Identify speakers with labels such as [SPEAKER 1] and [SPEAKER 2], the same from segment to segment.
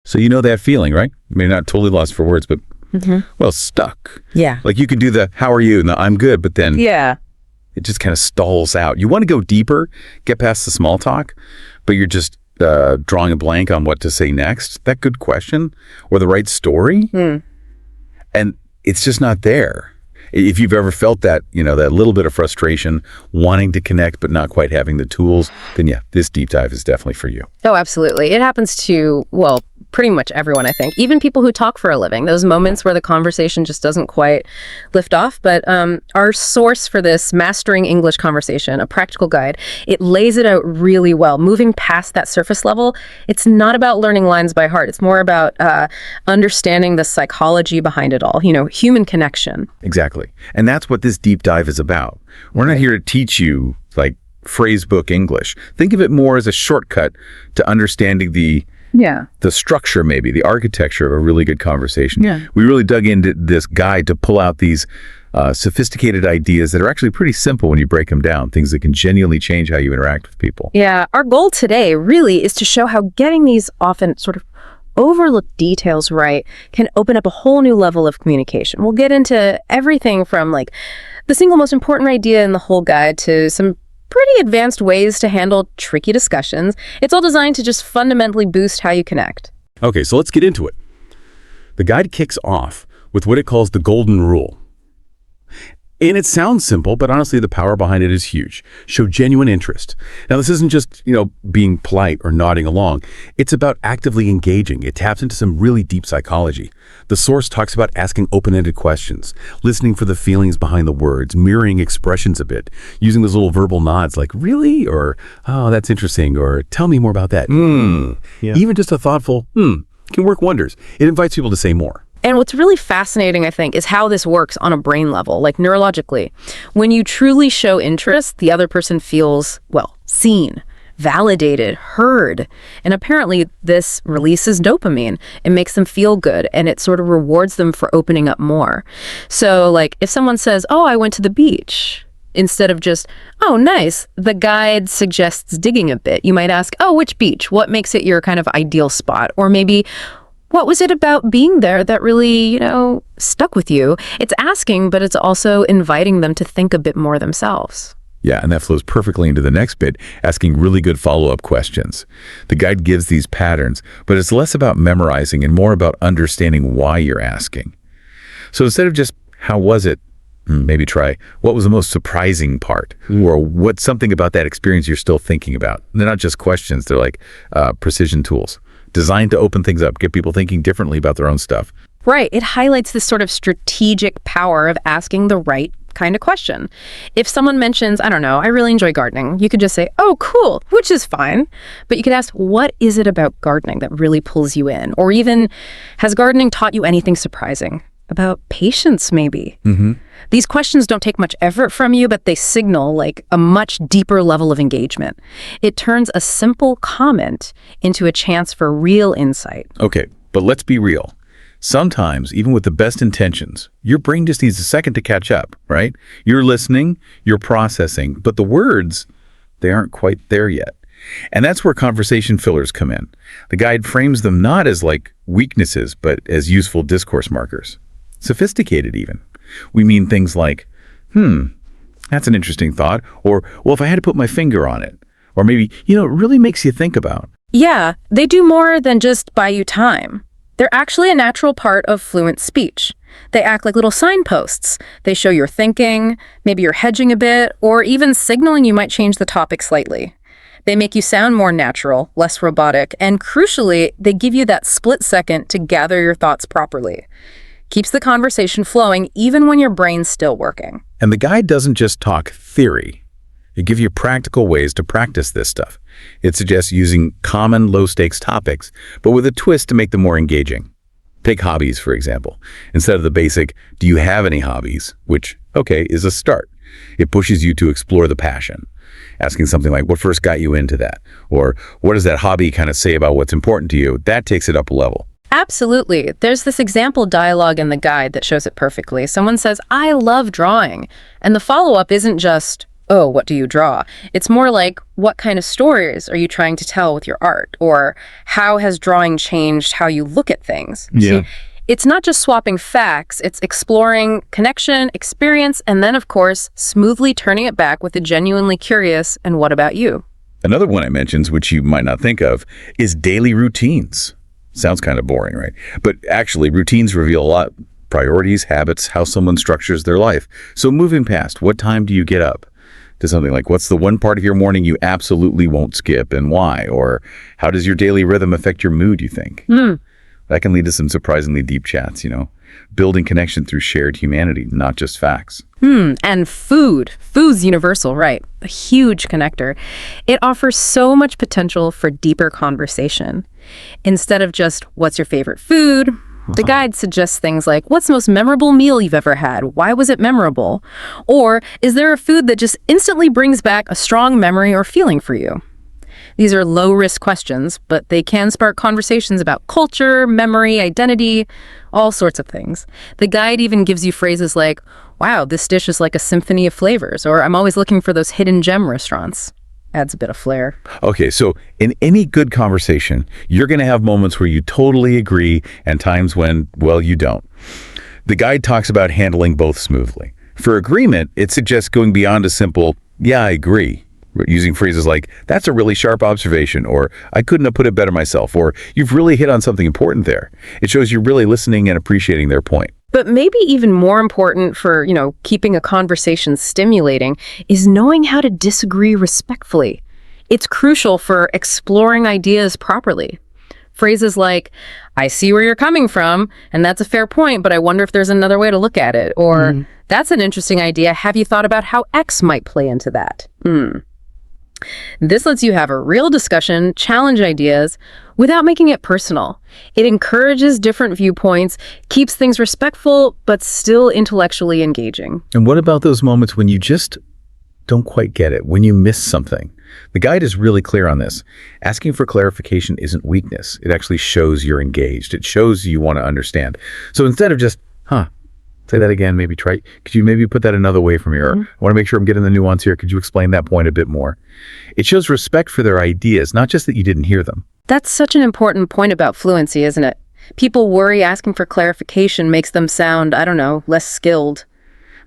[SPEAKER 1] So you know that feeling, right? I mean, not totally lost for words, but, well, stuck.
[SPEAKER 2] Yeah.
[SPEAKER 1] Like you can do the, how are you? And the, I'm good, but then it just kind of stalls out. You want to go deeper, get past the small talk, but you're just drawing a blank on what to say next. That good question or the right story. And it's just not there. If you've ever felt that, that little bit of frustration, wanting to connect but not quite having the tools, then yeah, this deep dive is definitely for you.
[SPEAKER 2] Oh, absolutely. It happens to, well, pretty much everyone, I think. Even people who talk for a living. Those moments where the conversation just doesn't quite lift off. But our source for this, Mastering English Conversation, a practical guide, it lays it out really well. Moving past that surface level, it's not about learning lines by heart. It's more about understanding the psychology behind it all, human connection.
[SPEAKER 1] Exactly. And that's what this deep dive is about. We're not here to teach you, like, phrase book English. Think of it more as a shortcut to understanding the structure, maybe, the architecture of a really good conversation. We really dug into this guide to pull out these sophisticated ideas that are actually pretty simple when you break them down, things that can genuinely change how you interact with people.
[SPEAKER 2] Yeah, our goal today really is to show how getting these often sort of overlooked details right can open up a whole new level of communication. We'll get into everything from like the single most important idea in the whole guide to some pretty advanced ways to handle tricky discussions. It's all designed to just fundamentally boost how you connect.
[SPEAKER 1] Okay, so let's get into it. The guide kicks off with what it calls the golden rule. And it sounds simple, but honestly, the power behind it is huge. Show genuine interest. Now, this isn't just, being polite or nodding along. It's about actively engaging. It taps into some really deep psychology. The source talks about asking open-ended questions, listening for the feelings behind the words, mirroring expressions a bit, using those little verbal nods like, really? Or, oh, that's interesting. Or, tell me more about that. Even just a thoughtful, can work wonders. It invites people to say more.
[SPEAKER 2] And what's really fascinating, I think, is how this works on a brain level, like neurologically. When you truly show interest, the other person feels, well, seen, validated, heard. And apparently this releases dopamine. It makes them feel good, and it sort of rewards them for opening up more. So, like, if someone says, oh, I went to the beach, instead of just, oh, nice, the guide suggests digging a bit. You might ask, oh, which beach? What makes it your kind of ideal spot? Or maybe, what was it about being there that really, stuck with you? It's asking, but it's also inviting them to think a bit more themselves.
[SPEAKER 1] Yeah, and that flows perfectly into the next bit, asking really good follow-up questions. The guide gives these patterns, but it's less about memorizing and more about understanding why you're asking. So instead of just, how was it? Maybe try, what was the most surprising part? Or what's something about that experience you're still thinking about? They're not just questions, they're like precision tools, designed to open things up, get people thinking differently about their own stuff.
[SPEAKER 2] Right. It highlights this sort of strategic power of asking the right kind of question. If someone mentions, I don't know, I really enjoy gardening, you could just say, oh, cool, which is fine. But you could ask, what is it about gardening that really pulls you in? Or even, has gardening taught you anything surprising? About patience, maybe. These questions don't take much effort from you, but they signal like a much deeper level of engagement. It turns a simple comment into a chance for real insight.
[SPEAKER 1] Okay, but let's be real. Sometimes, even with the best intentions, your brain just needs a second to catch up, right? You're listening, you're processing, but the words, they aren't quite there yet. And that's where conversation fillers come in. The guide frames them not as like weaknesses, but as useful discourse markers. Sophisticated even. We mean things like, that's an interesting thought, or, well, if I had to put my finger on it, or maybe, it really makes you think about.
[SPEAKER 2] Yeah, they do more than just buy you time. They're actually a natural part of fluent speech. They act like little signposts. They show you're thinking, maybe you're hedging a bit, or even signaling you might change the topic slightly. They make you sound more natural, less robotic, and crucially, they give you that split second to gather your thoughts properly. Keeps the conversation flowing even when your brain's still working.
[SPEAKER 1] And the guide doesn't just talk theory. It gives you practical ways to practice this stuff. It suggests using common low-stakes topics, but with a twist to make them more engaging. Take hobbies, for example. Instead of the basic, do you have any hobbies? Which, okay, is a start. It pushes you to explore the passion. Asking something like, what first got you into that? Or what does that hobby kind of say about what's important to you? That takes it up a level.
[SPEAKER 2] Absolutely. There's this example dialogue in the guide that shows it perfectly. Someone says, I love drawing. And the follow-up isn't just, oh, what do you draw? It's more like, what kind of stories are you trying to tell with your art? Or how has drawing changed how you look at things?
[SPEAKER 1] Yeah.
[SPEAKER 2] See, it's not just swapping facts, it's exploring connection, experience, and then, of course, smoothly turning it back with a genuinely curious, and what about you?
[SPEAKER 1] Another one I mentioned, which you might not think of, is daily routines. Sounds kind of boring, right? But actually, routines reveal a lot. Priorities, habits, how someone structures their life. So moving past, what time do you get up? To something like, what's the one part of your morning you absolutely won't skip and why? Or how does your daily rhythm affect your mood, you think? That can lead to some surprisingly deep chats, building connection through shared humanity, not just facts.
[SPEAKER 2] And food. Food's universal, right? A huge connector. It offers so much potential for deeper conversation. Instead of just, what's your favorite food? The guide suggests things like, what's the most memorable meal you've ever had? Why was it memorable? Or, is there a food that just instantly brings back a strong memory or feeling for you? These are low-risk questions, but they can spark conversations about culture, memory, identity, all sorts of things. The guide even gives you phrases like, wow, this dish is like a symphony of flavors, or I'm always looking for those hidden gem restaurants. Adds a bit of flair.
[SPEAKER 1] Okay, so in any good conversation, you're going to have moments where you totally agree and times when, well, you don't. The guide talks about handling both smoothly. For agreement, it suggests going beyond a simple, yeah, I agree, using phrases like, that's a really sharp observation, or I couldn't have put it better myself, or you've really hit on something important there. It shows you're really listening and appreciating their point.
[SPEAKER 2] But maybe even more important for, keeping a conversation stimulating is knowing how to disagree respectfully. It's crucial for exploring ideas properly. Phrases like, I see where you're coming from, and that's a fair point, but I wonder if there's another way to look at it. Or, that's an interesting idea. Have you thought about how X might play into that? This lets you have a real discussion, challenge ideas, without making it personal. It encourages different viewpoints, keeps things respectful, but still intellectually engaging.
[SPEAKER 1] And what about those moments when you just don't quite get it, when you miss something? The guide is really clear on this. Asking for clarification isn't weakness. It actually shows you're engaged. It shows you want to understand. So instead of just, say that again, could you maybe put that another way from here? Or, I want to make sure I'm getting the nuance here. Could you explain that point a bit more? It shows respect for their ideas, not just that you didn't hear them.
[SPEAKER 2] That's such an important point about fluency, isn't it? People worry asking for clarification makes them sound, less skilled.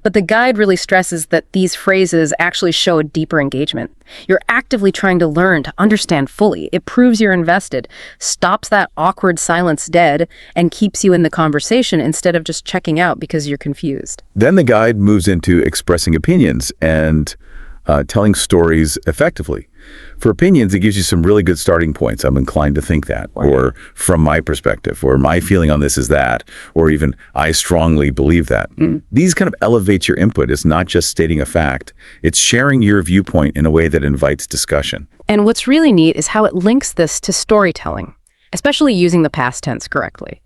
[SPEAKER 2] But the guide really stresses that these phrases actually show a deeper engagement. You're actively trying to learn to understand fully. It proves you're invested, stops that awkward silence dead, and keeps you in the conversation instead of just checking out because you're confused.
[SPEAKER 1] Then the guide moves into expressing opinions and telling stories effectively. For opinions, it gives you some really good starting points. I'm inclined to think that, or from my perspective, or my feeling on this is that, or even I strongly believe that. These kind of elevate your input. It's not just stating a fact. It's sharing your viewpoint in a way that invites discussion.
[SPEAKER 2] And what's really neat is how it links this to storytelling, especially using the past tense correctly.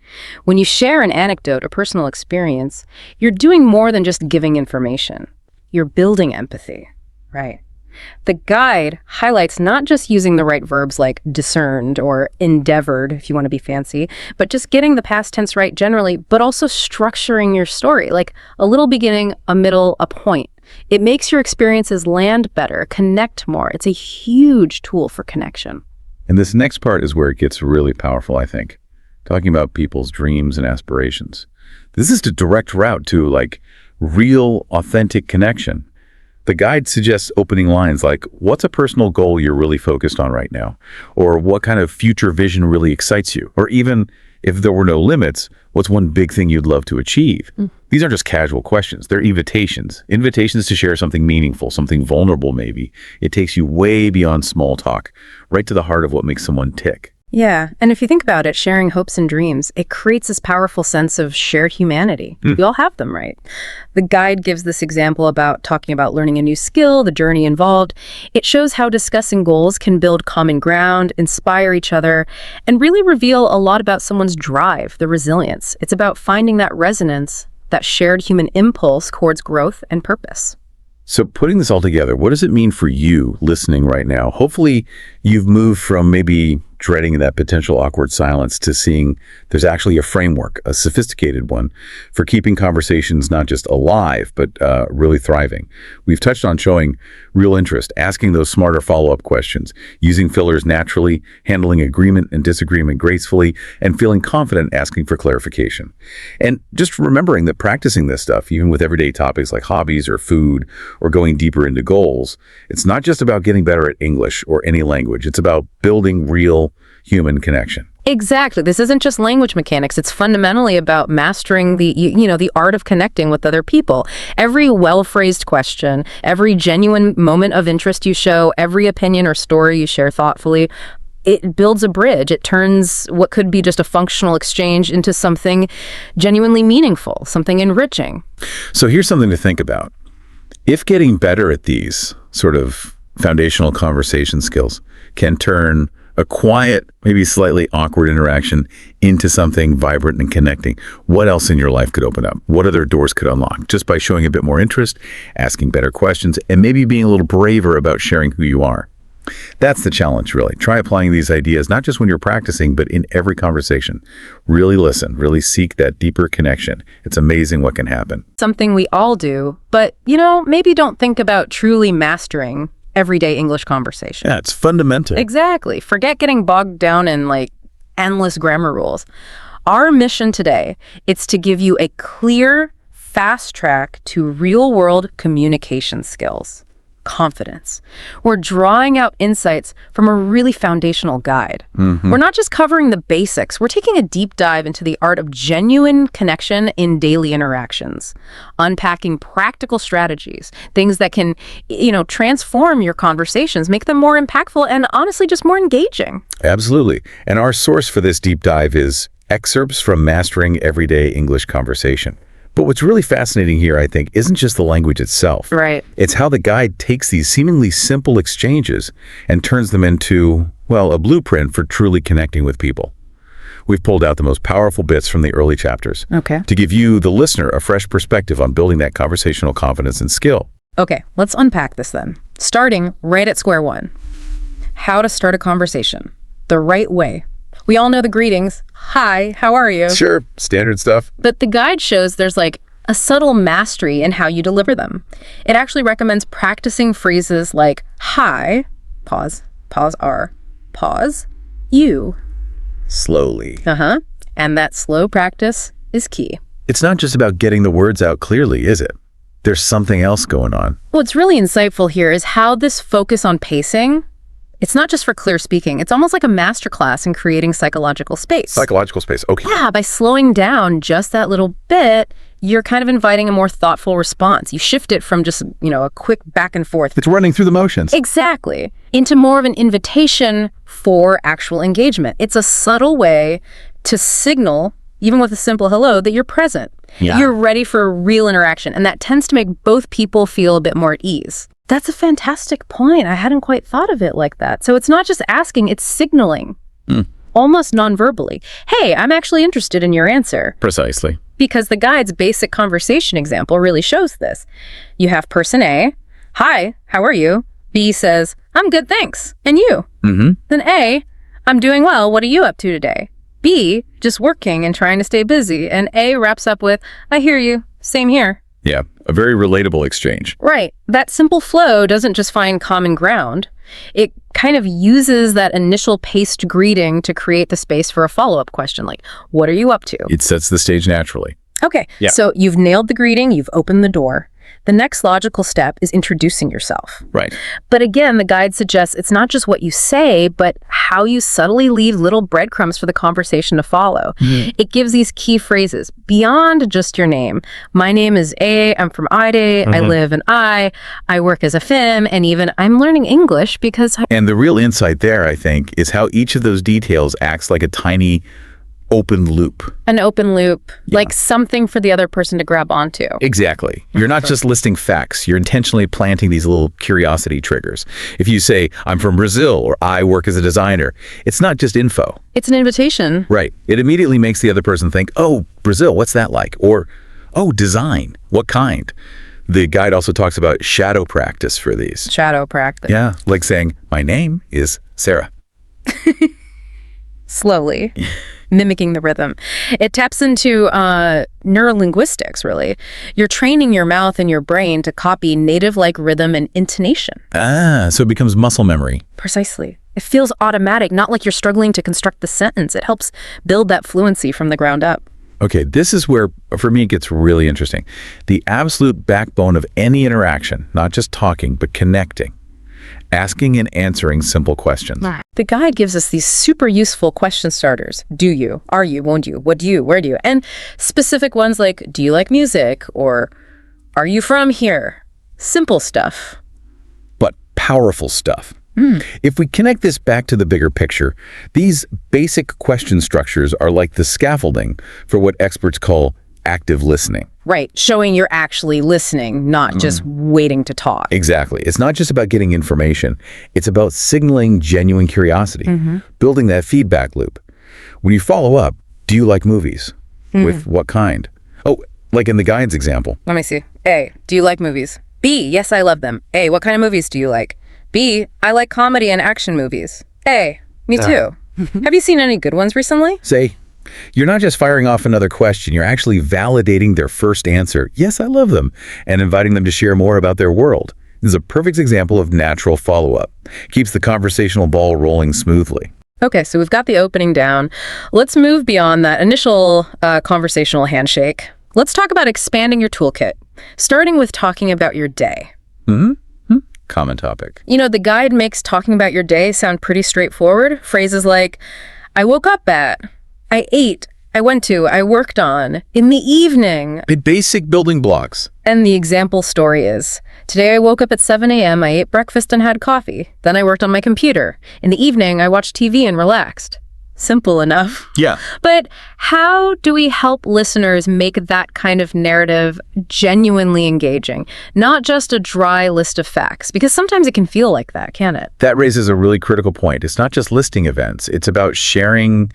[SPEAKER 2] When you share an anecdote or personal experience, you're doing more than just giving information. You're building empathy, right? The guide highlights not just using the right verbs like discerned or endeavored, if you want to be fancy, but just getting the past tense right generally, but also structuring your story, like a little beginning, a middle, a point. It makes your experiences land better, connect more. It's a huge tool for connection.
[SPEAKER 1] And this next part is where it gets really powerful, I think. Talking about people's dreams and aspirations. This is the direct route to real, authentic connection. The guide suggests opening lines like, what's a personal goal you're really focused on right now? Or what kind of future vision really excites you? Or even, if there were no limits, what's one big thing you'd love to achieve? These aren't just casual questions. They're invitations to share something meaningful, something vulnerable maybe. It takes you way beyond small talk, right to the heart of what makes someone tick.
[SPEAKER 2] Yeah, and if you think about it, sharing hopes and dreams, it creates this powerful sense of shared humanity. We all have them, right? The guide gives this example about talking about learning a new skill, the journey involved. It shows how discussing goals can build common ground, inspire each other, and really reveal a lot about someone's drive, the resilience. It's about finding that resonance, that shared human impulse towards growth and purpose.
[SPEAKER 1] So putting this all together, what does it mean for you listening right now? Hopefully you've moved from maybe dreading that potential awkward silence to seeing there's actually a framework, a sophisticated one, for keeping conversations not just alive, but really thriving. We've touched on showing real interest, asking those smarter follow-up questions, using fillers naturally, handling agreement and disagreement gracefully, and feeling confident asking for clarification. And just remembering that practicing this stuff, even with everyday topics like hobbies or food or going deeper into goals, it's not just about getting better at English or any language. It's about building real human connection.
[SPEAKER 2] Exactly. This isn't just language mechanics. It's fundamentally about mastering the art of connecting with other people. Every well-phrased question, every genuine moment of interest you show, every opinion or story you share thoughtfully, it builds a bridge. It turns what could be just a functional exchange into something genuinely meaningful, something enriching.
[SPEAKER 1] So here's something to think about. If getting better at these sort of foundational conversation skills can turn a quiet, maybe slightly awkward interaction into something vibrant and connecting, what else in your life could open up? What other doors could unlock? Just by showing a bit more interest, asking better questions, and maybe being a little braver about sharing who you are. That's the challenge, really. Try applying these ideas, not just when you're practicing, but in every conversation. Really listen, really seek that deeper connection. It's amazing what can happen.
[SPEAKER 2] Something we all do, but, maybe don't think about truly mastering everyday English conversation.
[SPEAKER 1] Yeah, it's fundamental.
[SPEAKER 2] Exactly. Forget getting bogged down in endless grammar rules. Our mission today is to give you a clear, fast track to real-world communication skills. Confidence. We're drawing out insights from a really foundational guide. We're not just covering the basics. We're taking a deep dive into the art of genuine connection in daily interactions, unpacking practical strategies, things that can, transform your conversations, make them more impactful, and honestly, just more engaging.
[SPEAKER 1] Absolutely. And our source for this deep dive is excerpts from Mastering Everyday English Conversation. But what's really fascinating here, I think, isn't just the language itself.
[SPEAKER 2] Right.
[SPEAKER 1] It's how the guide takes these seemingly simple exchanges and turns them into, a blueprint for truly connecting with people. We've pulled out the most powerful bits from the early chapters to give you, the listener, a fresh perspective on building that conversational confidence and skill.
[SPEAKER 2] Okay, let's unpack this then. Starting right at square one. How to start a conversation the right way. We all know the greetings. Hi, how are you?
[SPEAKER 1] Sure, standard stuff.
[SPEAKER 2] But the guide shows there's a subtle mastery in how you deliver them. It actually recommends practicing phrases like hi, pause, pause, you.
[SPEAKER 1] Slowly.
[SPEAKER 2] And that slow practice is key.
[SPEAKER 1] It's not just about getting the words out clearly, is it? There's something else going on.
[SPEAKER 2] What's really insightful here is how this focus on pacing, it's not just for clear speaking. It's almost like a masterclass in creating psychological space.
[SPEAKER 1] Psychological space, okay.
[SPEAKER 2] Yeah, by slowing down just that little bit, you're kind of inviting a more thoughtful response. You shift it from just, a quick back and forth.
[SPEAKER 1] It's running through the motions.
[SPEAKER 2] Exactly. Into more of an invitation for actual engagement. It's a subtle way to signal, even with a simple hello, that you're present.
[SPEAKER 1] Yeah.
[SPEAKER 2] You're ready for real interaction. And that tends to make both people feel a bit more at ease. That's a fantastic point. I hadn't quite thought of it like that. So it's not just asking, it's signaling, almost non-verbally. Hey, I'm actually interested in your answer.
[SPEAKER 1] Precisely.
[SPEAKER 2] Because the guide's basic conversation example really shows this. You have person A, hi, how are you? B says, I'm good, thanks. And you? Then A, I'm doing well, what are you up to today? B, just working and trying to stay busy. And A wraps up with, I hear you, same here.
[SPEAKER 1] Yeah, a very relatable exchange.
[SPEAKER 2] Right. That simple flow doesn't just find common ground. It kind of uses that initial paced greeting to create the space for a follow-up question like, what are you up to?
[SPEAKER 1] It sets the stage naturally.
[SPEAKER 2] Okay, so you've nailed the greeting, you've opened the door. The next logical step is introducing yourself.
[SPEAKER 1] Right.
[SPEAKER 2] But again, the guide suggests it's not just what you say, but how you subtly leave little breadcrumbs for the conversation to follow. It gives these key phrases beyond just your name. My name is A, I'm from IDE, I live in I work as a FIM, and even I'm learning English because...
[SPEAKER 1] And the real insight there, I think, is how each of those details acts like a tiny open loop.
[SPEAKER 2] An open loop, like something for the other person to grab onto.
[SPEAKER 1] Exactly. You're not just listing facts. You're intentionally planting these little curiosity triggers. If you say, I'm from Brazil, or I work as a designer, it's not just info.
[SPEAKER 2] It's an invitation.
[SPEAKER 1] Right. It immediately makes the other person think, oh, Brazil, what's that like? Or, oh, design, what kind? The guide also talks about shadow practice for these.
[SPEAKER 2] Shadow practice.
[SPEAKER 1] Yeah, like saying, my name is Sarah.
[SPEAKER 2] slowly, mimicking the rhythm. It taps into neurolinguistics, really. You're training your mouth and your brain to copy native-like rhythm and intonation.
[SPEAKER 1] Ah, so it becomes muscle memory.
[SPEAKER 2] Precisely. It feels automatic, not like you're struggling to construct the sentence. It helps build that fluency from the ground up.
[SPEAKER 1] Okay, this is where, for me, it gets really interesting. The absolute backbone of any interaction, not just talking, but connecting. Asking and answering simple questions.
[SPEAKER 2] The guide gives us these super useful question starters. Do you? Are you? Won't you? What do you? Where do you? And specific ones like, do you like music? Or, are you from here? Simple stuff.
[SPEAKER 1] But powerful stuff. If we connect this back to the bigger picture, these basic question structures are like the scaffolding for what experts call active listening.
[SPEAKER 2] Right, showing you're actually listening, not just waiting to talk.
[SPEAKER 1] Exactly. It's not just about getting information. It's about signaling genuine curiosity, building that feedback loop. When you follow up, do you like movies? With what kind? Oh, like in the guide's example.
[SPEAKER 2] Let me see. A, do you like movies? B, yes, I love them. A, what kind of movies do you like? B, I like comedy and action movies. A, me too. Have you seen any good ones recently?
[SPEAKER 1] Say, you're not just firing off another question, you're actually validating their first answer. Yes, I love them, and inviting them to share more about their world. This is a perfect example of natural follow-up. Keeps the conversational ball rolling smoothly.
[SPEAKER 2] Okay, so we've got the opening down. Let's move beyond that initial conversational handshake. Let's talk about expanding your toolkit, starting with talking about your day.
[SPEAKER 1] Common topic.
[SPEAKER 2] You know, the guide makes talking about your day sound pretty straightforward. Phrases like, I woke up at, I ate, I went to, I worked on, in the evening.
[SPEAKER 1] Basic building blocks.
[SPEAKER 2] And the example story is, today I woke up at 7 a.m., I ate breakfast and had coffee. Then I worked on my computer. In the evening, I watched TV and relaxed. Simple enough.
[SPEAKER 1] Yeah.
[SPEAKER 2] But how do we help listeners make that kind of narrative genuinely engaging? Not just a dry list of facts, because sometimes it can feel like that, can't it?
[SPEAKER 1] That raises a really critical point. It's not just listing events. It's about sharing,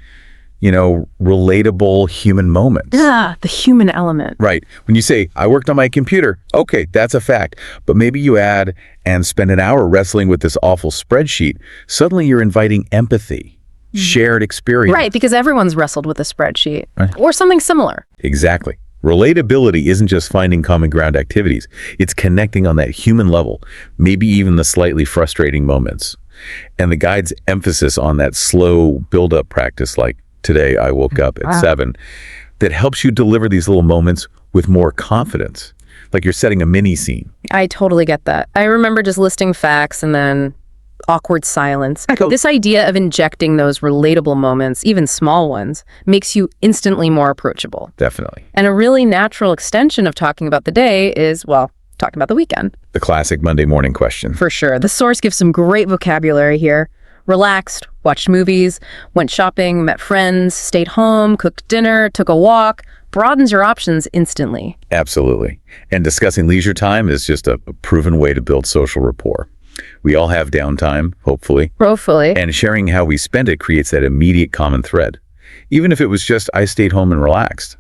[SPEAKER 1] relatable human moments.
[SPEAKER 2] Yeah, the human element.
[SPEAKER 1] Right. When you say, I worked on my computer, okay, that's a fact. But maybe you add, and spend an hour wrestling with this awful spreadsheet. Suddenly you're inviting empathy, shared experience.
[SPEAKER 2] Right, because everyone's wrestled with a spreadsheet. Right. Or something similar.
[SPEAKER 1] Exactly. Relatability isn't just finding common ground activities. It's connecting on that human level, maybe even the slightly frustrating moments. And the guide's emphasis on that slow build-up practice, like today I woke up at 7, that helps you deliver these little moments with more confidence, like you're setting a mini scene.
[SPEAKER 2] I totally get that. I remember just listing facts and then awkward silence. This idea of injecting those relatable moments, even small ones, makes you instantly more approachable.
[SPEAKER 1] Definitely.
[SPEAKER 2] And a really natural extension of talking about the day is, well, talking about the weekend.
[SPEAKER 1] The classic Monday morning question.
[SPEAKER 2] For sure. The source gives some great vocabulary here. Relaxed, watched movies, went shopping, met friends, stayed home, cooked dinner, took a walk. Broadens your options instantly.
[SPEAKER 1] Absolutely. And discussing leisure time is just a proven way to build social rapport. We all have downtime, hopefully.
[SPEAKER 2] Hopefully.
[SPEAKER 1] And sharing how we spend it creates that immediate common thread. Even if it was just, I stayed home and relaxed.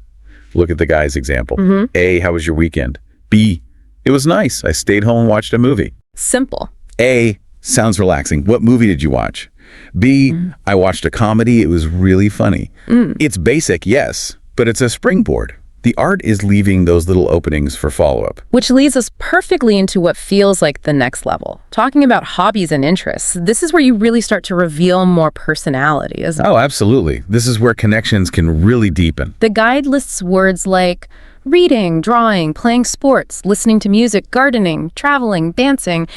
[SPEAKER 1] Look at the guy's example. A, how was your weekend? B, it was nice. I stayed home and watched a movie.
[SPEAKER 2] Simple.
[SPEAKER 1] A, sounds relaxing. What movie did you watch? B, I watched a comedy. It was really funny. It's basic, yes, but it's a springboard. The art is leaving those little openings for follow-up.
[SPEAKER 2] Which leads us perfectly into what feels like the next level. Talking about hobbies and interests. This is where you really start to reveal more personality, isn't it?
[SPEAKER 1] Oh, absolutely. This is where connections can really deepen.
[SPEAKER 2] The guide lists words like reading, drawing, playing sports, listening to music, gardening, traveling, dancing,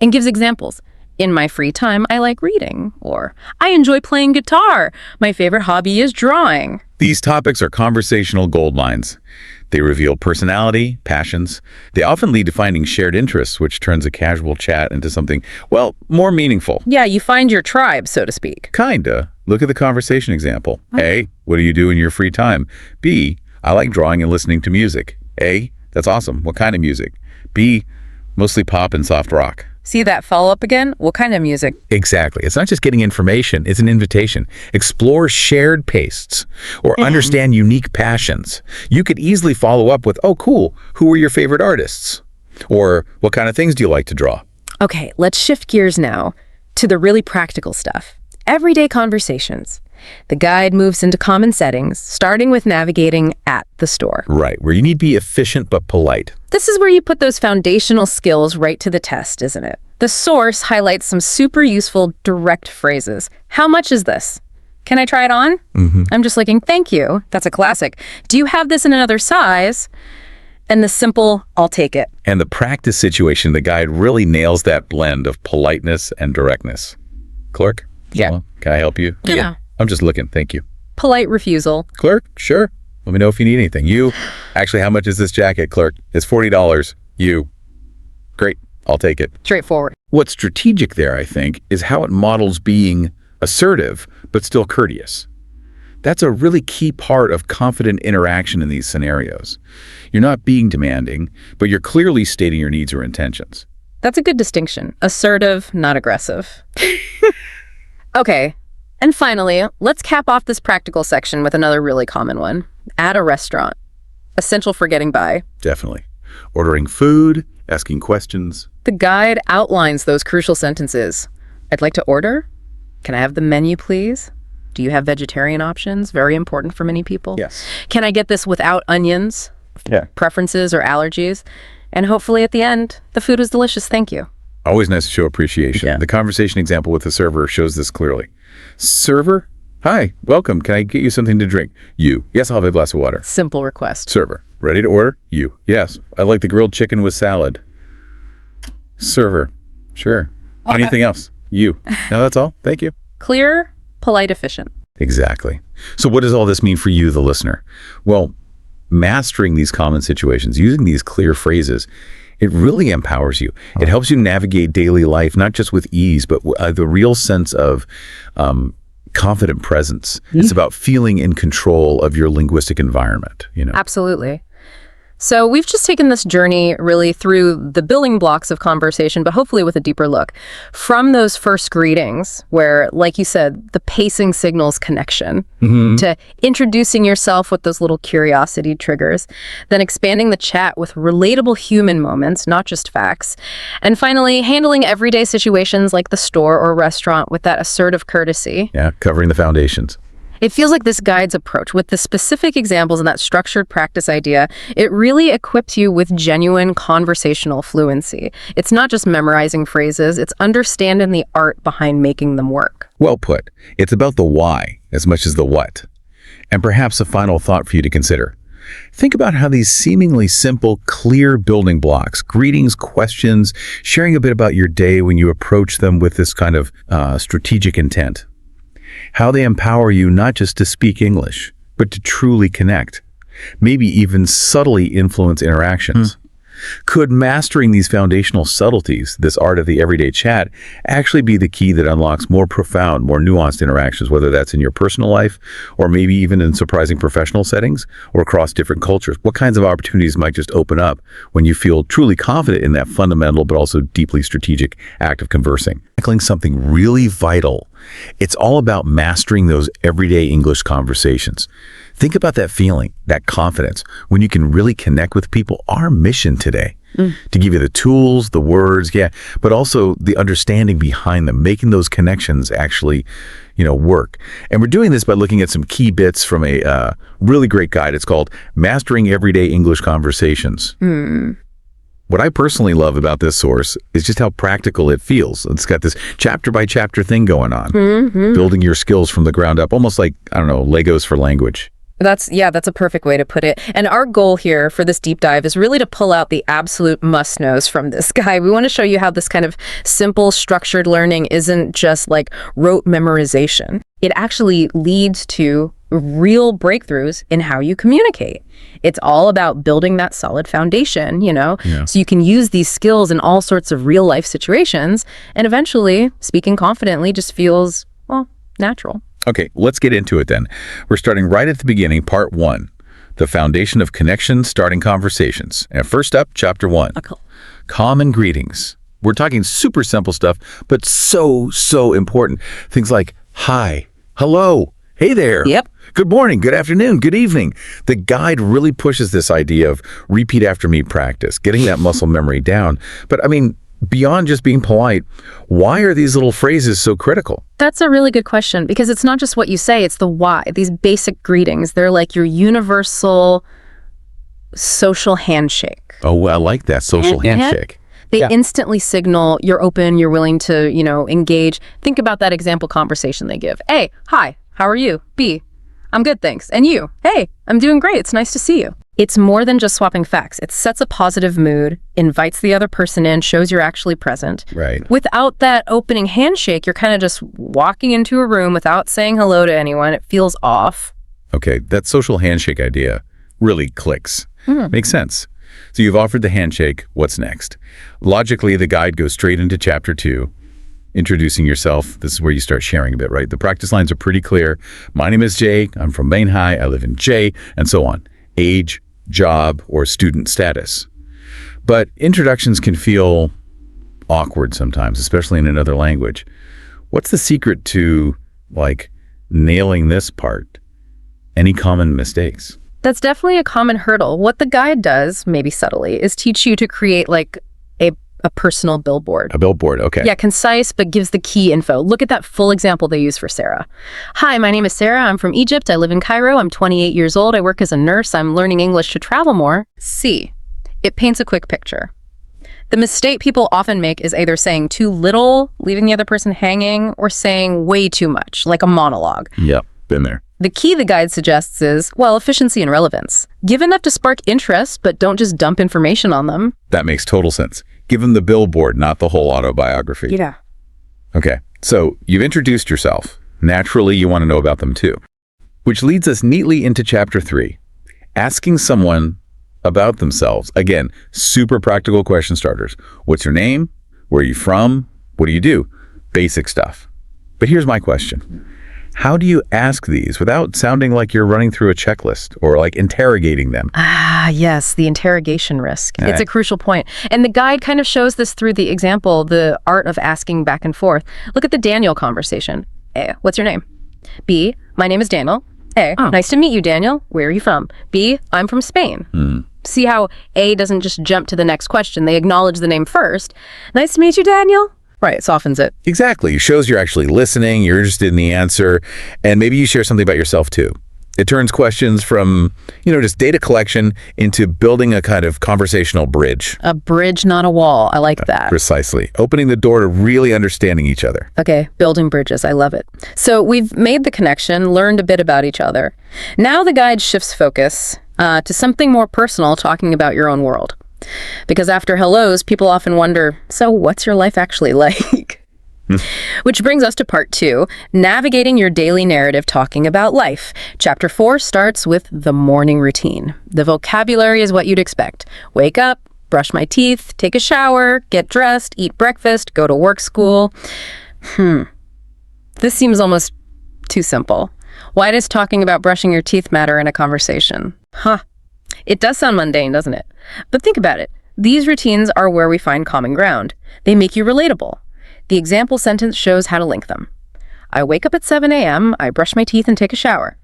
[SPEAKER 2] and gives examples. In my free time, I like reading. Or, I enjoy playing guitar. My favorite hobby is drawing.
[SPEAKER 1] These topics are conversational gold lines. They reveal personality, passions. They often lead to finding shared interests, which turns a casual chat into something, well, more meaningful.
[SPEAKER 2] Yeah, you find your tribe, so to speak.
[SPEAKER 1] Kinda. Look at the conversation example. A, what do you do in your free time? B, I like drawing and listening to music. A, that's awesome. What kind of music? B, mostly pop and soft rock.
[SPEAKER 2] See that follow-up again? What kind of music?
[SPEAKER 1] Exactly. It's not just getting information, it's an invitation. Explore shared tastes or understand unique passions. You could easily follow up with, oh, cool, who are your favorite artists? Or what kind of things do you like to draw?
[SPEAKER 2] Okay, let's shift gears now to the really practical stuff. Everyday conversations. The guide moves into common settings, starting with navigating at the store.
[SPEAKER 1] Right, where you need to be efficient but polite.
[SPEAKER 2] This is where you put those foundational skills right to the test, isn't it? The source highlights some super useful direct phrases. How much is this? Can I try it on? I'm just looking, thank you. That's a classic. Do you have this in another size? And the simple, I'll take it.
[SPEAKER 1] And the practice situation, the guide really nails that blend of politeness and directness. Clerk?
[SPEAKER 2] Yeah.
[SPEAKER 1] Well, can I help you?
[SPEAKER 2] Yeah.
[SPEAKER 1] I'm just looking, thank you.
[SPEAKER 2] Polite refusal.
[SPEAKER 1] Clerk? Sure. Let me know if you need anything. You? Actually, how much is this jacket, clerk? It's $40. You? Great. I'll take it.
[SPEAKER 2] Straightforward.
[SPEAKER 1] What's strategic there, I think, is how it models being assertive, but still courteous. That's a really key part of confident interaction in these scenarios. You're not being demanding, but you're clearly stating your needs or intentions.
[SPEAKER 2] That's a good distinction. Assertive, not aggressive. Okay. And finally, let's cap off this practical section with another really common one. At a restaurant. Essential for getting by.
[SPEAKER 1] Definitely. Ordering food, asking questions.
[SPEAKER 2] The guide outlines those crucial sentences. I'd like to order. Can I have the menu, please? Do you have vegetarian options? Very important for many people.
[SPEAKER 1] Yes.
[SPEAKER 2] Can I get this without onions?
[SPEAKER 1] Yeah.
[SPEAKER 2] Preferences or allergies? And hopefully at the end, the food was delicious. Thank you.
[SPEAKER 1] Always nice to show appreciation.
[SPEAKER 2] Yeah.
[SPEAKER 1] The conversation example with the server shows this clearly. Server? Hi, welcome. Can I get you something to drink? You. Yes, I'll have a glass of water.
[SPEAKER 2] Simple request.
[SPEAKER 1] Server. Ready to order? You. Yes. I like the grilled chicken with salad. Server. Sure. Anything else? You. No, that's all. Thank you.
[SPEAKER 2] Clear, polite, efficient.
[SPEAKER 1] Exactly. So what does all this mean for you, the listener? Well, mastering these common situations, using these clear phrases, it really empowers you. It helps you navigate daily life, not just with ease, but the real sense of confident presence. It's about feeling in control of your linguistic environment, you know?
[SPEAKER 2] Absolutely. So we've just taken this journey really through the building blocks of conversation, but hopefully with a deeper look. From those first greetings, where, like you said, the pacing signals connection, to introducing yourself with those little curiosity triggers, then expanding the chat with relatable human moments, not just facts, and finally handling everyday situations like the store or restaurant with that assertive courtesy.
[SPEAKER 1] Yeah, covering the foundations.
[SPEAKER 2] It feels like this guide's approach, with the specific examples and that structured practice idea, it really equips you with genuine conversational fluency. It's not just memorizing phrases, it's understanding the art behind making them work.
[SPEAKER 1] Well put. It's about the why as much as the what. And perhaps a final thought for you to consider. Think about how these seemingly simple, clear building blocks, greetings, questions, sharing a bit about your day when you approach them with this kind of strategic intent, how they empower you not just to speak English, but to truly connect, maybe even subtly influence interactions. Could mastering these foundational subtleties, this art of the everyday chat, actually be the key that unlocks more profound, more nuanced interactions, whether that's in your personal life or maybe even in surprising professional settings or across different cultures? What kinds of opportunities might just open up when you feel truly confident in that fundamental but also deeply strategic act of conversing? Tackling something really vital. It's all about mastering those everyday English conversations. Think about that feeling, that confidence, when you can really connect with people. Our mission today, to give you the tools, the words, but also the understanding behind them, making those connections actually, work. And we're doing this by looking at some key bits from a really great guide. It's called Mastering Everyday English Conversations. What I personally love about this source is just how practical it feels. It's got this chapter by chapter thing going on, building your skills from the ground up, almost like, Legos for language.
[SPEAKER 2] That's a perfect way to put it. And our goal here for this deep dive is really to pull out the absolute must-knows from this guide. We want to show you how this kind of simple, structured learning isn't just like rote memorization. It actually leads to real breakthroughs in how you communicate. It's all about building that solid foundation, so you can use these skills in all sorts of real life situations, and eventually speaking confidently just feels, natural.
[SPEAKER 1] Okay, let's get into it then. We're starting right at the beginning, part 1, the foundation of connection, starting conversations. And first up, chapter 1, common greetings. We're talking super simple stuff, but so important. Things like, hi, hello, hey there.
[SPEAKER 2] Yep.
[SPEAKER 1] Good morning, good afternoon, good evening. The guide really pushes this idea of repeat after me practice, getting that muscle memory down. But beyond just being polite, why are these little phrases so critical?
[SPEAKER 2] That's a really good question, because it's not just what you say, it's the why. These basic greetings, they're like your universal social handshake.
[SPEAKER 1] Oh, I like that social handshake.
[SPEAKER 2] They instantly signal you're open, you're willing to, engage. Think about that example conversation they give. A, hi, how are you? B, I'm good, thanks. And you? Hey, I'm doing great. It's nice to see you. It's more than just swapping facts. It sets a positive mood, invites the other person in, shows you're actually present.
[SPEAKER 1] Right.
[SPEAKER 2] Without that opening handshake, you're kind of just walking into a room without saying hello to anyone. It feels off.
[SPEAKER 1] Okay, that social handshake idea really clicks. Makes sense. So you've offered the handshake. What's next? Logically, the guide goes straight into chapter 2, introducing yourself. This is where you start sharing a bit, right? The practice lines are pretty clear. My name is Jay. I'm from Maine High. I live in J, and so on. Age, job, or student status. But introductions can feel awkward sometimes, especially in another language. What's the secret to, nailing this part? Any common mistakes?
[SPEAKER 2] That's definitely a common hurdle. What the guide does, maybe subtly, is teach you to create a personal billboard.
[SPEAKER 1] A billboard, okay.
[SPEAKER 2] Yeah, concise, but gives the key info. Look at that full example they use for Sarah. Hi, my name is Sarah. I'm from Egypt. I live in Cairo. I'm 28 years old. I work as a nurse. I'm learning English to travel more. C, it paints a quick picture. The mistake people often make is either saying too little, leaving the other person hanging, or saying way too much, like a monologue.
[SPEAKER 1] Yep, been there.
[SPEAKER 2] The key the guide suggests is, efficiency and relevance. Give enough to spark interest, but don't just dump information on them.
[SPEAKER 1] That makes total sense. Give them the billboard, not the whole autobiography.
[SPEAKER 2] Yeah.
[SPEAKER 1] Okay, so you've introduced yourself. Naturally, you want to know about them too. Which leads us neatly into chapter 3. Asking someone about themselves. Again, super practical question starters. What's your name? Where are you from? What do you do? Basic stuff. But here's my question. How do you ask these without sounding like you're running through a checklist or interrogating them?
[SPEAKER 2] Yes, the interrogation risk.
[SPEAKER 1] All
[SPEAKER 2] It's
[SPEAKER 1] right.
[SPEAKER 2] a crucial point. And the guide kind of shows this through the example, the art of asking back and forth. Look at the Daniel conversation. A, what's your name? B, my name is Daniel. A, nice to meet you, Daniel. Where are you from? B, I'm from Spain. See how A doesn't just jump to the next question. They acknowledge the name first. Nice to meet you, Daniel. Right, it softens it.
[SPEAKER 1] Exactly. It shows you're actually listening, you're interested in the answer, and maybe you share something about yourself too. It turns questions from, just data collection into building a kind of conversational bridge.
[SPEAKER 2] A bridge, not a wall. I like that.
[SPEAKER 1] Precisely. Opening the door to really understanding each other.
[SPEAKER 2] Okay, building bridges. I love it. So we've made the connection, learned a bit about each other. Now the guide shifts focus to something more personal, talking about your own world. Because after hellos, people often wonder, so what's your life actually like? Which brings us to part 2, navigating your daily narrative talking about life. Chapter 4 starts with the morning routine. The vocabulary is what you'd expect. Wake up, brush my teeth, take a shower, get dressed, eat breakfast, go to work, school. This seems almost too simple. Why does talking about brushing your teeth matter in a conversation? It does sound mundane, doesn't it? But think about it. These routines are where we find common ground. They make you relatable. The example sentence shows how to link them. I wake up at 7 a.m., I brush my teeth and take a shower.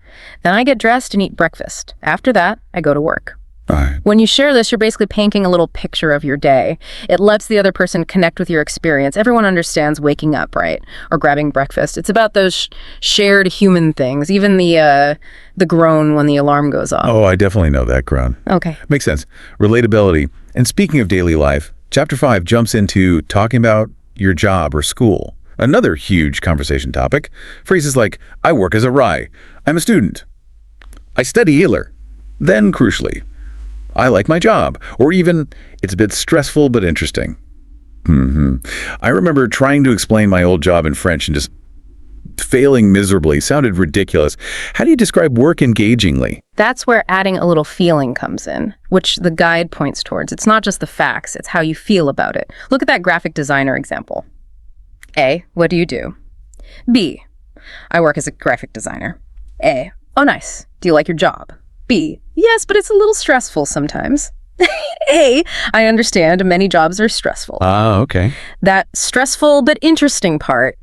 [SPEAKER 2] Then I get dressed and eat breakfast. After that, I go to work.
[SPEAKER 1] All right.
[SPEAKER 2] When you share this, you're basically painting a little picture of your day. It lets the other person connect with your experience. Everyone understands waking up, right? Or grabbing breakfast. It's about those shared human things, even the groan when the alarm goes off.
[SPEAKER 1] Oh, I definitely know that groan.
[SPEAKER 2] Okay.
[SPEAKER 1] Makes sense. Relatability. And speaking of daily life, chapter 5 jumps into talking about your job or school. Another huge conversation topic. Phrases like, I work as a RI. I'm a student. I study ELR. Then, crucially, I like my job. Or even, it's a bit stressful but interesting. I remember trying to explain my old job in French and just failing miserably. Sounded ridiculous. How do you describe work engagingly?
[SPEAKER 2] That's where adding a little feeling comes in, which the guide points towards. It's not just the facts, it's how you feel about it. Look at that graphic designer example. A, what do you do? B, I work as a graphic designer. A, oh nice. Do you like your job? B, yes, but it's a little stressful sometimes. A, I understand many jobs are stressful.
[SPEAKER 1] Okay.
[SPEAKER 2] That stressful but interesting part,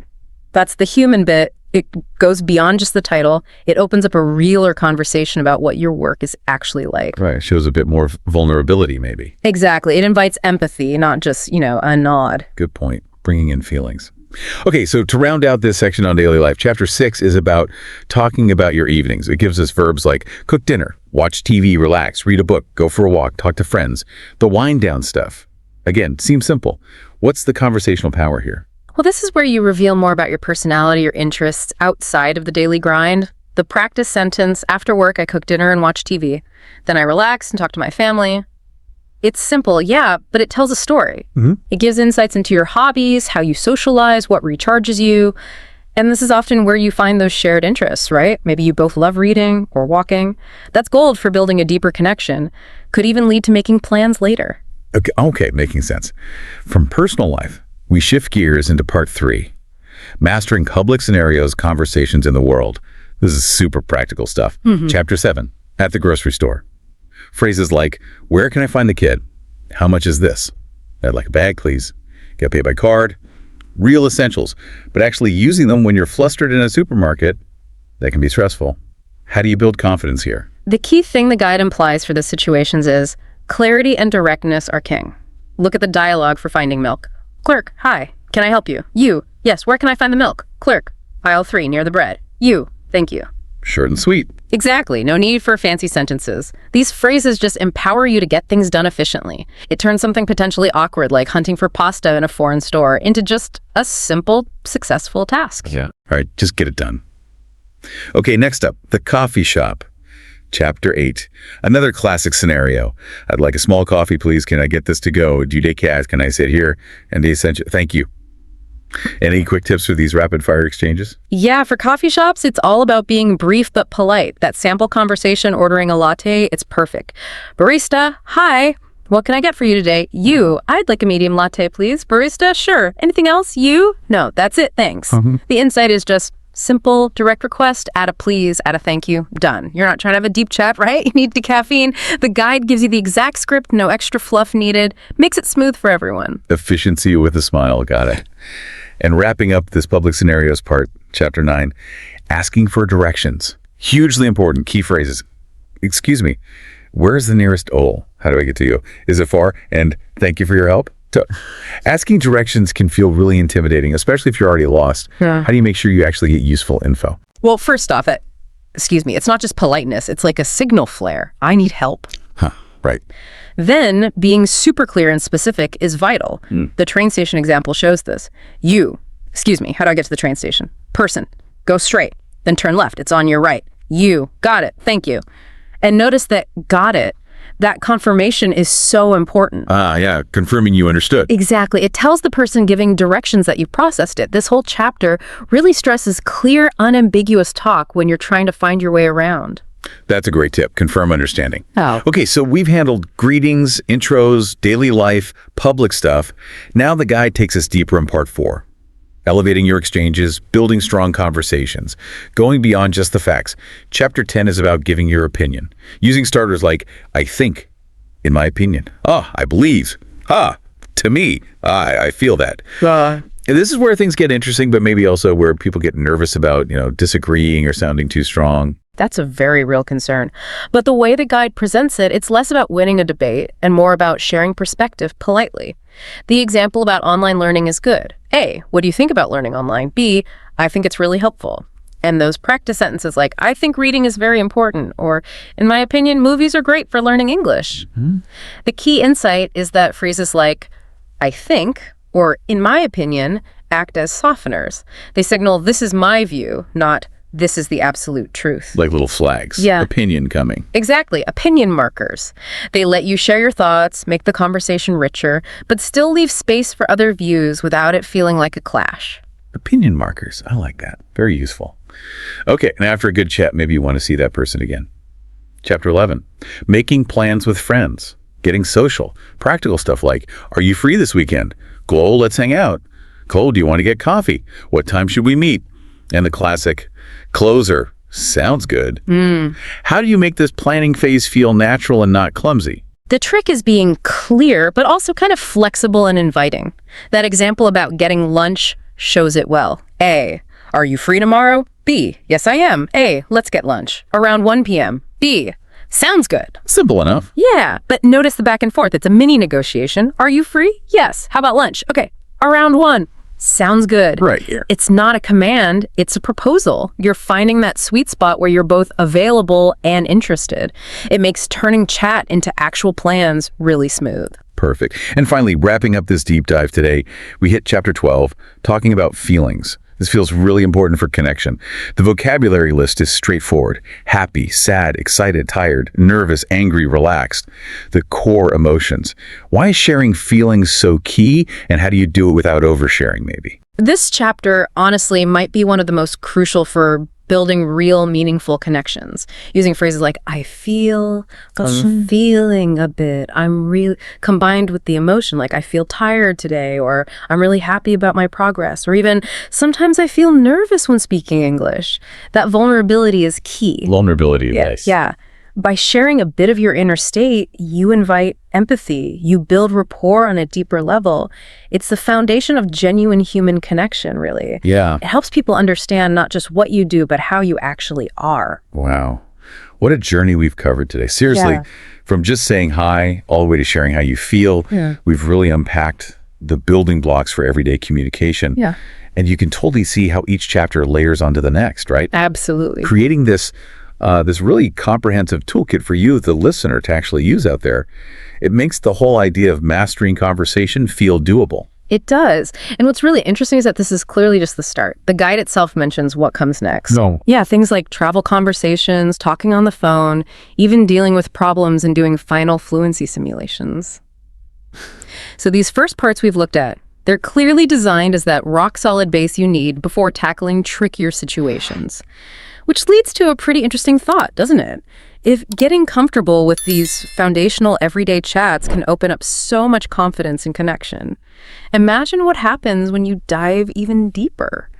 [SPEAKER 2] that's the human bit. It goes beyond just the title. It opens up a realer conversation about what your work is actually like.
[SPEAKER 1] Right. It shows a bit more vulnerability, maybe.
[SPEAKER 2] Exactly. It invites empathy, not just, a nod.
[SPEAKER 1] Good point. Bringing in feelings. Okay, so to round out this section on daily life, chapter 6 is about talking about your evenings. It gives us verbs like cook dinner, watch TV, relax, read a book, go for a walk, talk to friends. The wind down stuff. Again, seems simple. What's the conversational power here?
[SPEAKER 2] Well, this is where you reveal more about your personality or interests outside of the daily grind. The practice sentence, after work, I cook dinner and watch TV. Then I relax and talk to my family. It's simple, yeah, but it tells a story. It gives insights into your hobbies, how you socialize, what recharges you. And this is often where you find those shared interests, right? Maybe you both love reading or walking. That's gold for building a deeper connection. Could even lead to making plans later.
[SPEAKER 1] Okay, making sense. From personal life, we shift gears into part 3, mastering public scenarios, conversations in the world. This is super practical stuff. Chapter 7, at the grocery store. Phrases like, where can I find the kid? How much is this? I'd like a bag, please. Get paid by card. Real essentials, but actually using them when you're flustered in a supermarket, that can be stressful. How do you build confidence here?
[SPEAKER 2] The key thing the guide implies for the situations is clarity and directness are king. Look at the dialogue for finding milk. Clerk, hi, can I help you? You, yes, where can I find the milk? Clerk, aisle 3, near the bread. You, thank you.
[SPEAKER 1] Short and sweet.
[SPEAKER 2] Exactly, no need for fancy sentences. These phrases just empower you to get things done efficiently. It turns something potentially awkward like hunting for pasta in a foreign store into just a simple, successful task.
[SPEAKER 1] Yeah. All right, just get it done. Okay, next up, the coffee shop. Chapter 8, another classic scenario. I'd like a small coffee, please. Can I get this to go? Due date cash. Can I sit here? And the essential. Thank you. Any quick tips for these rapid fire exchanges?
[SPEAKER 2] Yeah, for coffee shops, it's all about being brief but polite. That sample conversation, ordering a latte, it's perfect. Barista, hi. What can I get for you today? You, I'd like a medium latte, please. Barista, sure. Anything else? You? No, that's it, thanks. The insight is just simple, direct request, add a please, add a thank you, done. You're not trying to have a deep chat, right? You need the caffeine. The guide gives you the exact script, no extra fluff needed. Makes it smooth for everyone.
[SPEAKER 1] Efficiency with a smile, got it. And wrapping up this public scenarios part, chapter 9, asking for directions. Hugely important, key phrases. Excuse me, where's the nearest Ole? How do I get to you? Is it far? And thank you for your help. Asking directions can feel really intimidating, especially if you're already lost. How do you make sure you actually get useful info?
[SPEAKER 2] Well, first off, it's not just politeness. It's like a signal flare. I need help.
[SPEAKER 1] Right.
[SPEAKER 2] Then, being super clear and specific is vital. The train station example shows this. You, excuse me, how do I get to the train station? Person, go straight, then turn left. It's on your right. You, got it, thank you. And notice that got it, that confirmation is so important.
[SPEAKER 1] Yeah, confirming you understood.
[SPEAKER 2] Exactly. It tells the person giving directions that you've processed it. This whole chapter really stresses clear, unambiguous talk when you're trying to find your way around.
[SPEAKER 1] That's a great tip. Confirm understanding.
[SPEAKER 2] Oh.
[SPEAKER 1] Okay, so we've handled greetings, intros, daily life, public stuff. Now the guide takes us deeper in part 4. Elevating your exchanges, building strong conversations, going beyond just the facts. Chapter 10 is about giving your opinion, using starters like, I think, in my opinion. I believe. To me. I feel that. And this is where things get interesting, but maybe also where people get nervous about, disagreeing or sounding too strong.
[SPEAKER 2] That's a very real concern. But the way the guide presents it, it's less about winning a debate and more about sharing perspective politely. The example about online learning is good. A, what do you think about learning online? B, I think it's really helpful. And those practice sentences like, I think reading is very important, or, in my opinion, movies are great for learning English. The key insight is that phrases like, I think, or, in my opinion, act as softeners. They signal, this is my view, not, this is the absolute truth.
[SPEAKER 1] Like little flags.
[SPEAKER 2] Yeah.
[SPEAKER 1] Opinion coming.
[SPEAKER 2] Exactly. Opinion markers. They let you share your thoughts, make the conversation richer, but still leave space for other views without it feeling like a clash.
[SPEAKER 1] Opinion markers. I like that. Very useful. Okay, and after a good chat, maybe you want to see that person again. Chapter 11. Making plans with friends. Getting social. Practical stuff like, are you free this weekend? Cole, let's hang out. Cole, do you want to get coffee? What time should we meet? And the classic, closer. Sounds good. How do you make this planning phase feel natural and not clumsy?
[SPEAKER 2] The trick is being clear, but also kind of flexible and inviting. That example about getting lunch shows it well. A, Are you free tomorrow? B. Yes, I am. A. Let's get lunch. Around 1 p.m. B. Sounds good.
[SPEAKER 1] Simple enough.
[SPEAKER 2] Yeah, but notice the back and forth. It's a mini negotiation. Are you free? Yes. How about lunch? Okay. Around 1. Sounds good.
[SPEAKER 1] Right here.
[SPEAKER 2] It's not a command, it's a proposal. You're finding that sweet spot where you're both available and interested. It makes turning chat into actual plans really smooth.
[SPEAKER 1] Perfect. And finally, wrapping up this deep dive today, we hit chapter 12, talking about feelings. This feels really important for connection. The vocabulary list is straightforward. Happy, sad, excited, tired, nervous, angry, relaxed. The core emotions. Why is sharing feelings so key, and how do you do it without oversharing, maybe?
[SPEAKER 2] This chapter, honestly, might be one of the most crucial for building real, meaningful connections. Using phrases like, I feel, I'm feeling a bit, I'm really, combined with the emotion, like I feel tired today, or I'm really happy about my progress, or even sometimes I feel nervous when speaking English. That vulnerability is key.
[SPEAKER 1] Vulnerability, nice.
[SPEAKER 2] Yeah. By sharing a bit of your inner state, you invite empathy. You build rapport on a deeper level. It's the foundation of genuine human connection, really.
[SPEAKER 1] Yeah.
[SPEAKER 2] It helps people understand not just what you do, but how you actually are.
[SPEAKER 1] Wow. What a journey we've covered today. Seriously,
[SPEAKER 2] Yeah.
[SPEAKER 1] from just saying hi all the way to sharing how you feel, we've really unpacked the building blocks for everyday communication.
[SPEAKER 2] Yeah.
[SPEAKER 1] And you can totally see how each chapter layers onto the next, right?
[SPEAKER 2] Absolutely.
[SPEAKER 1] Creating this really comprehensive toolkit for you, the listener, to actually use out there. It makes the whole idea of mastering conversation feel doable.
[SPEAKER 2] It does. And what's really interesting is that this is clearly just the start. The guide itself mentions what comes next.
[SPEAKER 1] No.
[SPEAKER 2] Yeah, things like travel conversations, talking on the phone, even dealing with problems and doing final fluency simulations. So these first parts we've looked at, they're clearly designed as that rock-solid base you need before tackling trickier situations. Which leads to a pretty interesting thought, doesn't it? If getting comfortable with these foundational everyday chats can open up so much confidence and connection, imagine what happens when you dive even deeper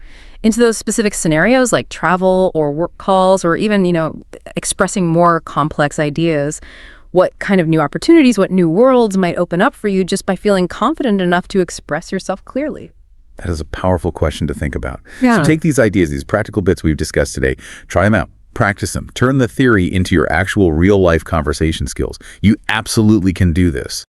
[SPEAKER 2] into those specific scenarios like travel or work calls or even, expressing more complex ideas. What kind of new opportunities, what new worlds might open up for you just by feeling confident enough to express yourself clearly?
[SPEAKER 1] That is a powerful question to think about.
[SPEAKER 2] Yeah.
[SPEAKER 1] So take these ideas, these practical bits we've discussed today, try them out, practice them, turn the theory into your actual real-life conversation skills. You absolutely can do this.